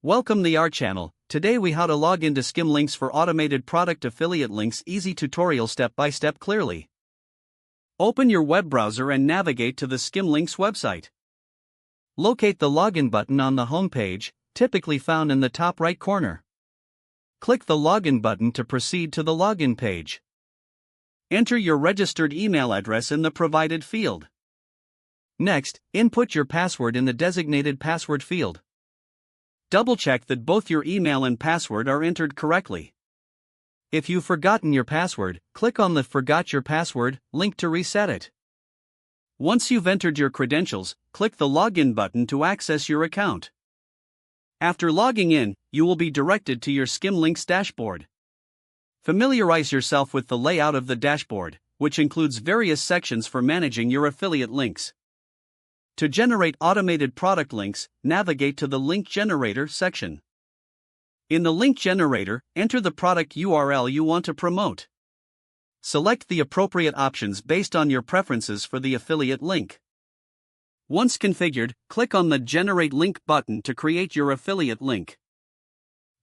Welcome to our channel. Today we how to log into Skimlinks for automated product affiliate links. Easy tutorial step by step clearly. Open your web browser and navigate to the Skimlinks website. Locate the login button on the home page, typically found in the top right corner. Click the login button to proceed to the login page. Enter your registered email address in the provided field. Next, input your password in the designated password field. Double-check that both your email and password are entered correctly. If you've forgotten your password, click on the Forgot Your Password link to reset it. Once you've entered your credentials, click the Login button to access your account. After logging in, you will be directed to your Skimlinks dashboard. Familiarize yourself with the layout of the dashboard, which includes various sections for managing your affiliate links. To generate automated product links, navigate to the Link Generator section. In the Link Generator, enter the product URL you want to promote. Select the appropriate options based on your preferences for the affiliate link. Once configured, click on the Generate Link button to create your affiliate link.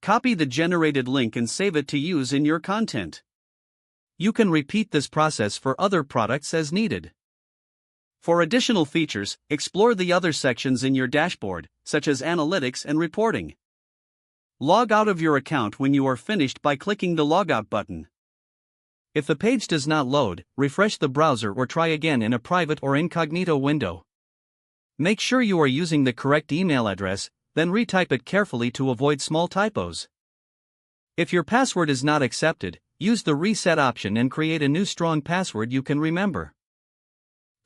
Copy the generated link and save it to use in your content. You can repeat this process for other products as needed. For additional features, explore the other sections in your dashboard, such as analytics and reporting. Log out of your account when you are finished by clicking the Logout button. If the page does not load, refresh the browser or try again in a private or incognito window. Make sure you are using the correct email address, then retype it carefully to avoid small typos. If your password is not accepted, use the reset option and create a new strong password you can remember.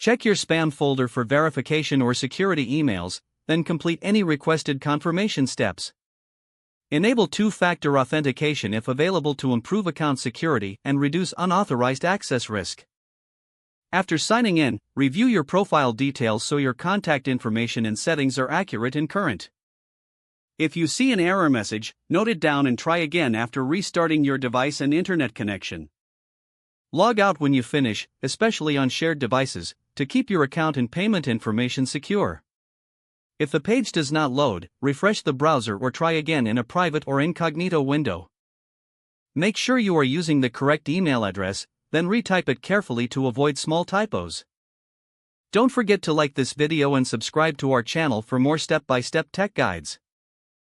Check your spam folder for verification or security emails, then complete any requested confirmation steps. Enable two-factor authentication if available to improve account security and reduce unauthorized access risk. After signing in, review your profile details so your contact information and settings are accurate and current. If you see an error message, note it down and try again after restarting your device and internet connection. Log out when you finish, especially on shared devices, to keep your account and payment information secure. If the page does not load, refresh the browser or try again in a private or incognito window. Make sure you are using the correct email address, then retype it carefully to avoid small typos. Don't forget to like this video and subscribe to our channel for more step-by-step tech guides.